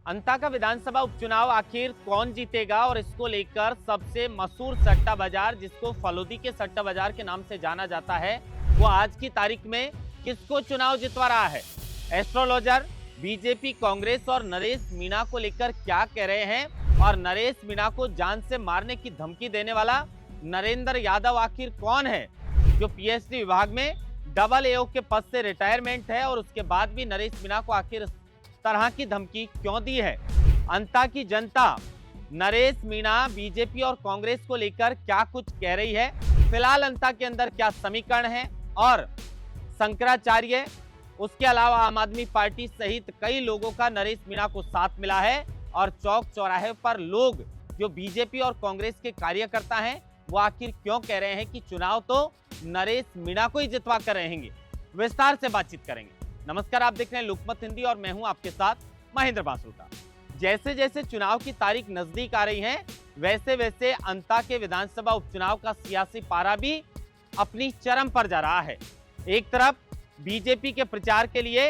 अंता का विधानसभा उपचुनाव आखिर कौन जीतेगा और इसको लेकर सबसे मशहूर सट्टा बाजार जिसको फलोदी के सट्टा बाजार के नाम से जाना जाता है, वो आज की तारीख में किसको चुनाव जितवा रहा है। एस्ट्रोलॉजर बीजेपी, कांग्रेस और नरेश मीणा को लेकर क्या कह रहे हैं और नरेश मीणा को जान से मारने की धमकी देने वाला नरेंद्र यादव आखिर कौन है, जो पीएचडी विभाग में डबल एओ के पद से रिटायरमेंट है और उसके बाद भी नरेश मीणा को आखिर तरह की धमकी क्यों दी है। अंता की जनता नरेश मीणा, बीजेपी और कांग्रेस को लेकर क्या कुछ कह रही है, फिलहाल अंता के अंदर क्या समीकरण है और शंकराचार्य, उसके अलावा आम आदमी पार्टी सहित कई लोगों का नरेश मीणा को साथ मिला है और चौक चौराहे पर लोग जो बीजेपी और कांग्रेस के कार्यकर्ता हैं वो आखिर क्यों कह रहे हैं कि चुनाव तो नरेश मीणा को ही जितवा कर रहेंगे। विस्तार से बातचीत करेंगे। नमस्कार, आप देख रहे हैं लोकमत हिंदी और मैं हूं आपके साथ महेंद्र बासुका। जैसे जैसे चुनाव की तारीख नजदीक आ रही है वैसे वैसे अंता के विधानसभा उपचुनाव का सियासी पारा भी अपनी चरम पर जा रहा है। एक तरफ बीजेपी के प्रचार के लिए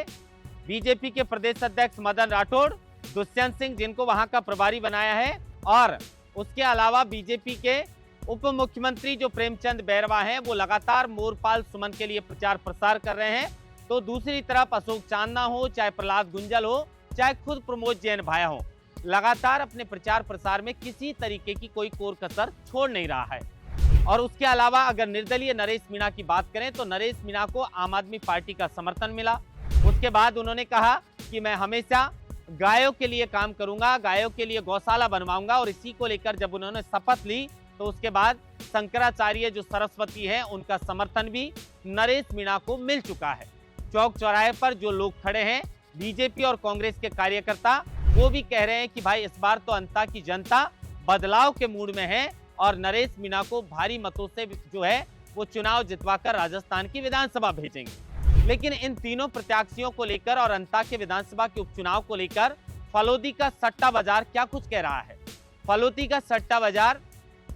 बीजेपी के प्रदेश अध्यक्ष मदन राठौड़, दुष्यंत सिंह जिनको वहां का प्रभारी बनाया है, और उसके अलावा बीजेपी के उप मुख्यमंत्री जो प्रेमचंद बैरवा हैं वो लगातार मोरपाल सुमन के लिए प्रचार प्रसार कर रहे हैं। तो दूसरी तरफ अशोक चांदना हो, चाहे प्रहलाद गुंजल हो, चाहे खुद प्रमोद जैन भाया हो, लगातार अपने प्रचार प्रसार में किसी तरीके की कोई कोर कसर छोड़ नहीं रहा है। और उसके अलावा अगर निर्दलीय नरेश मीणा की बात करें तो नरेश मीणा को आम आदमी पार्टी का समर्थन मिला। उसके बाद उन्होंने कहा कि मैं हमेशा गायों के लिए काम करूंगा, गायों के लिए गौशाला बनवाऊंगा, और इसी को लेकर जब उन्होंने शपथ ली तो उसके बाद शंकराचार्य जो सरस्वती है उनका समर्थन भी नरेश मीणा को मिल चुका है। चौक चौराहे पर जो लोग खड़े हैं बीजेपी और कांग्रेस के कार्यकर्ता, वो भी कह रहे हैं कि भाई इस बार तो अंता की जनता बदलाव के मूड में है और नरेश मीणा को भारी मतों से जो है वो चुनाव जितवाकर राजस्थान की विधानसभा भेजेंगे। लेकिन इन तीनों प्रत्याशियों को लेकर और अंता के विधानसभा के उपचुनाव को लेकर फलोदी का सट्टा बाजार क्या कुछ कह रहा है। फलोदी का सट्टा बाजार,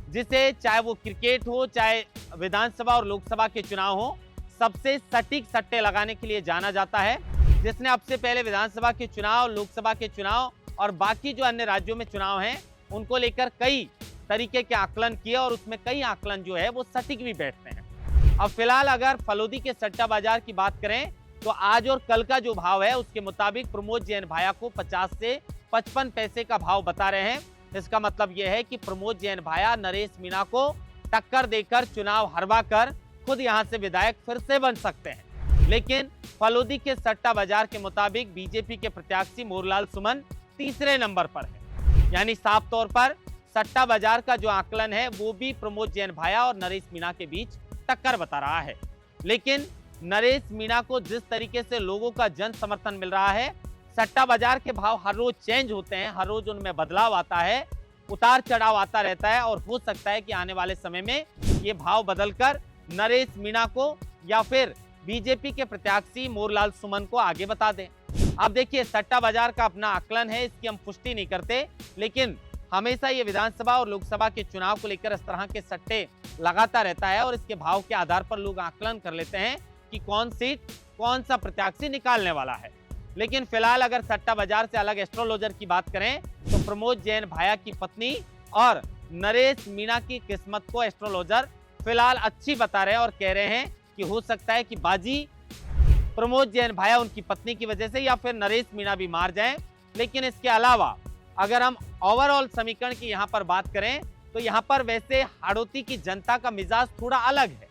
जिसे चाहे वो क्रिकेट हो, चाहे विधानसभा और लोकसभा के चुनाव हो, सबसे सटीक सट्टे लगाने के लिए जाना जाता है। जिसने अब से पहले विधानसभा के चुनाव, लोकसभा के चुनाव और बाकी जो अन्य राज्यों में चुनाव हैं उनको लेकर कई तरीके के आकलन किए और उसमें कई आकलन जो है वो सटीक भी बैठते हैं। अब फिलहाल अगर फलोदी के सट्टा बाजार की बात करें तो आज और कल का जो भाव है उसके मुताबिक प्रमोद जैन भाया को 50 से 55 पैसे का भाव बता रहे हैं। इसका मतलब यह है कि प्रमोद जैन भाया नरेश मीणा को टक्कर देकर चुनाव हरवा कर खुद यहां से विधायक फिर से बन सकते हैं। लेकिन फलोदी के सट्टा बाजार के मुताबिक बीजेपी के प्रत्याशी मोरलाल सुमन तीसरे नंबर पर है। यानी साफ तौर पर सट्टा बाजार का जो आकलन है वो भी प्रमोद जैन भाया और नरेश मीणा के बीच टक्कर बता रहा है। लेकिन नरेश मीणा को जिस तरीके से लोगों का जन समर्थन मिल रहा है, सट्टा बाजार के भाव हर रोज चेंज होते हैं, हर रोज उनमें बदलाव आता है, उतार चढ़ाव आता रहता है और हो सकता है कि आने वाले समय में ये भाव बदलकर नरेश मीणा को या फिर बीजेपी के प्रत्याशी मोरलाल सुमन को आगे बता दें। अब देखिए, सट्टा बाजार का अपना आकलन है, इसकी हम पुष्टि नहीं करते, लेकिन हमेशा ये विधानसभा और लोकसभा के चुनाव को लेकर इस तरह के सट्टे लगाता रहता है और इसके भाव के आधार पर लोग आकलन कर लेते हैं कि कौन सीट, कौन सा प्रत्याशी निकालने वाला है। लेकिन फिलहाल अगर सट्टा बाजार से अलग एस्ट्रोलॉजर की बात करें तो प्रमोद जैन भाया की पत्नी और नरेश मीणा की किस्मत को एस्ट्रोलॉजर फिलहाल अच्छी बता रहे हैं और कह रहे हैं कि हो सकता है कि बाजी प्रमोद जैन भाया उनकी पत्नी की वजह से या फिर नरेश मीणा भी मार जाएं। लेकिन इसके अलावा अगर हम ओवरऑल समीकरण की यहाँ पर बात करें तो यहाँ पर वैसे हाड़ौती की जनता का मिजाज थोड़ा अलग है।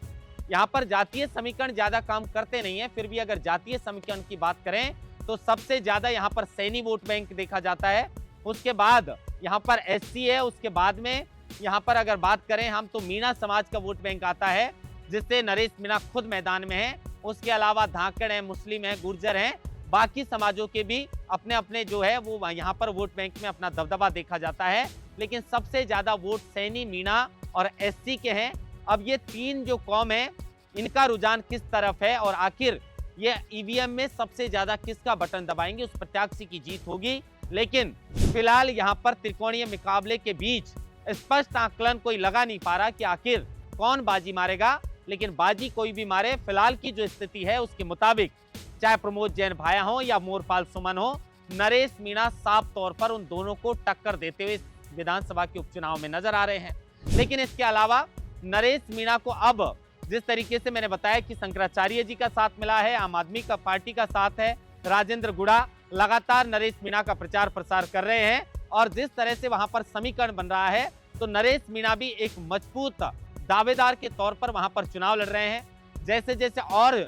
यहाँ पर जातीय समीकरण ज्यादा काम करते नहीं है, फिर भी अगर जातीय समीकरण की बात करें तो सबसे ज्यादा यहाँ पर सैनी वोट बैंक देखा जाता है। उसके बाद यहाँ पर एससी है, उसके बाद में यहाँ पर अगर बात करें हम तो मीणा समाज का वोट बैंक आता है जिससे नरेश मीणा खुद मैदान में है। उसके अलावा धाकड़ है, मुस्लिम है, गुर्जर हैं, बाकी समाजों के भी अपने अपने जो है वो यहाँ पर वोट बैंक में अपना दबदबा देखा जाता है। लेकिन सबसे ज्यादा वोट सैनी, मीणा और एससी के हैं। अब ये तीन जो कौम है इनका रुझान किस तरफ है और आखिर ये ईवीएम में सबसे ज्यादा किसका बटन दबाएंगे, उस प्रत्याशी की जीत होगी। लेकिन फिलहाल यहाँ पर त्रिकोणीय मुकाबले के बीच स्पष्ट आकलन कोई लगा नहीं पा रहा कि आखिर कौन बाजी मारेगा। लेकिन बाजी कोई भी मारे, फिलहाल की जो स्थिति है उसके मुताबिक चाहे प्रमोद जैन भाया हो या मोरपाल सुमन हो, नरेश मीणा साफ तौर पर उन दोनों को टक्कर देते हुए विधानसभा के उपचुनाव में नजर आ रहे हैं। लेकिन इसके अलावा नरेश मीणा को अब जिस तरीके से मैंने बताया कि शंकराचार्य जी का साथ मिला है, आम आदमी का पार्टी का साथ है, राजेंद्र गुड़ा लगातार नरेश मीणा का प्रचार प्रसार कर रहे हैं और जिस तरह से वहां पर समीकरण बन रहा है तो नरेश मीणा भी एक मजबूत दावेदार के तौर पर वहां पर चुनाव लड़ रहे हैं। जैसे जैसे और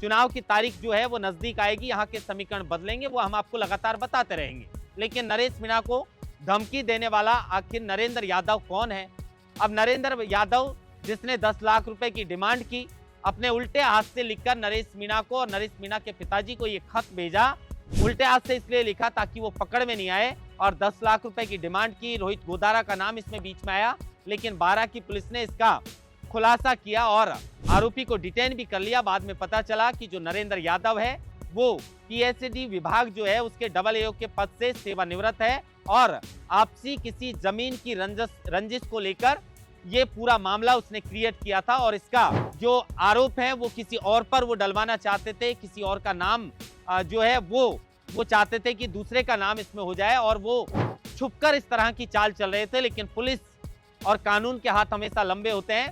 चुनाव की तारीख जो है वो नजदीक आएगी, यहाँ के समीकरण बदलेंगे, वो हम आपको लगातार बताते रहेंगे। लेकिन नरेश मीणा को धमकी देने वाला आखिर नरेंद्र यादव कौन है? अब नरेंद्र यादव जिसने 10 लाख रुपए की डिमांड की, अपने उल्टे हाथ से लिखकर नरेश मीणा को और नरेश मीणा के पिताजी को ये खत भेजा। उल्टे हाथ से इसलिए लिखा ताकि वो पकड़ में नहीं आए और 10 लाख रुपए की डिमांड की। रोहित गोदारा का नाम इसमें बीच में आया, लेकिन 12 की पुलिस ने इसका खुलासा किया और आरोपी को डिटेन भी कर लिया। बाद में पता चला कि जो नरेंद्र यादव है वो पीएचडी विभाग जो है उसके डबल AO के पद से सेवानिवृत्त है और आपसी किसी जमीन की रंजिश को लेकर ये पूरा मामला उसने क्रिएट किया था और इसका जो आरोप है वो किसी और पर वो डलवाना चाहते थे। किसी और का नाम जो है वो चाहते थे कि दूसरे का नाम इसमें हो जाए और वो छुपकर इस तरह की चाल चल रहे थे। लेकिन पुलिस और कानून के हाथ हमेशा लंबे होते हैं।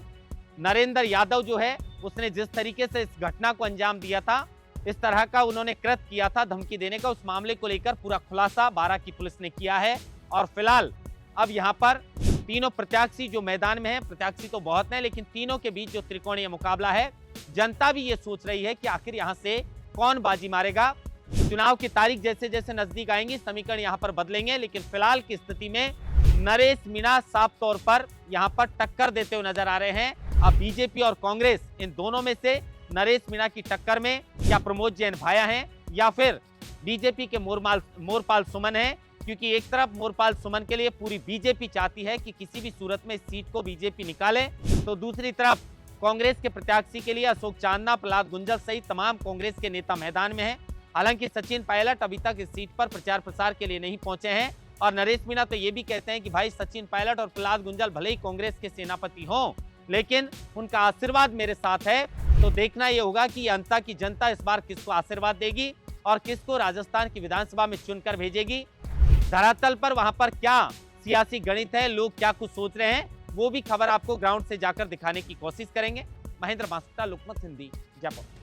नरेंद्र यादव जो है उसने जिस तरीके से इस घटना को अंजाम दिया था, इस तरह का उन्होंने कृत्य किया था धमकी देने का, उस मामले को लेकर पूरा खुलासा 12 की पुलिस ने किया है। और फिलहाल अब यहाँ पर तीनों प्रत्याशी जो मैदान में हैं, प्रत्याशी तो बहुत हैं, लेकिन तीनों के बीच जो त्रिकोणीय मुकाबला है, जनता भी ये सोच रही है कि आखिर यहाँ से कौन बाजी मारेगा। चुनाव की तारीख जैसे जैसे नजदीक आएंगी समीकरण यहाँ पर बदलेंगे, लेकिन फिलहाल की स्थिति में नरेश मीणा साफ तौर पर यहाँ पर टक्कर देते हुए नजर आ रहे हैं। अब बीजेपी और कांग्रेस इन दोनों में से नरेश मीणा की टक्कर में क्या प्रमोद जैन भाया हैं या फिर बीजेपी के मोरपाल सुमन हैं? क्योंकि एक तरफ मोरपाल सुमन के लिए पूरी बीजेपी चाहती है कि किसी भी सूरत में इस सीट को बीजेपी निकाले, तो दूसरी तरफ कांग्रेस के प्रत्याशी के लिए अशोक चांदना, प्रहलाद गुंजल सहित तमाम कांग्रेस के नेता मैदान में हैं। हालांकि सचिन पायलट अभी तक इस सीट पर प्रचार प्रसार के लिए नहीं पहुंचे हैं और नरेश मीणा तो ये भी कहते हैं कि भाई सचिन पायलट और प्रहलाद गुंजल भले ही कांग्रेस के सेनापति हों, लेकिन उनका आशीर्वाद मेरे साथ है। तो देखना यह होगा कि अंता की जनता इस बार किसको आशीर्वाद देगी और किसको राजस्थान की विधानसभा में चुनकर भेजेगी। धरातल पर वहां पर क्या सियासी गणित है, लोग क्या कुछ सोच रहे हैं, वो भी खबर आपको ग्राउंड से जाकर दिखाने की कोशिश करेंगे। महेंद्र मास्टा, लोकमत हिंदी, जयपुर।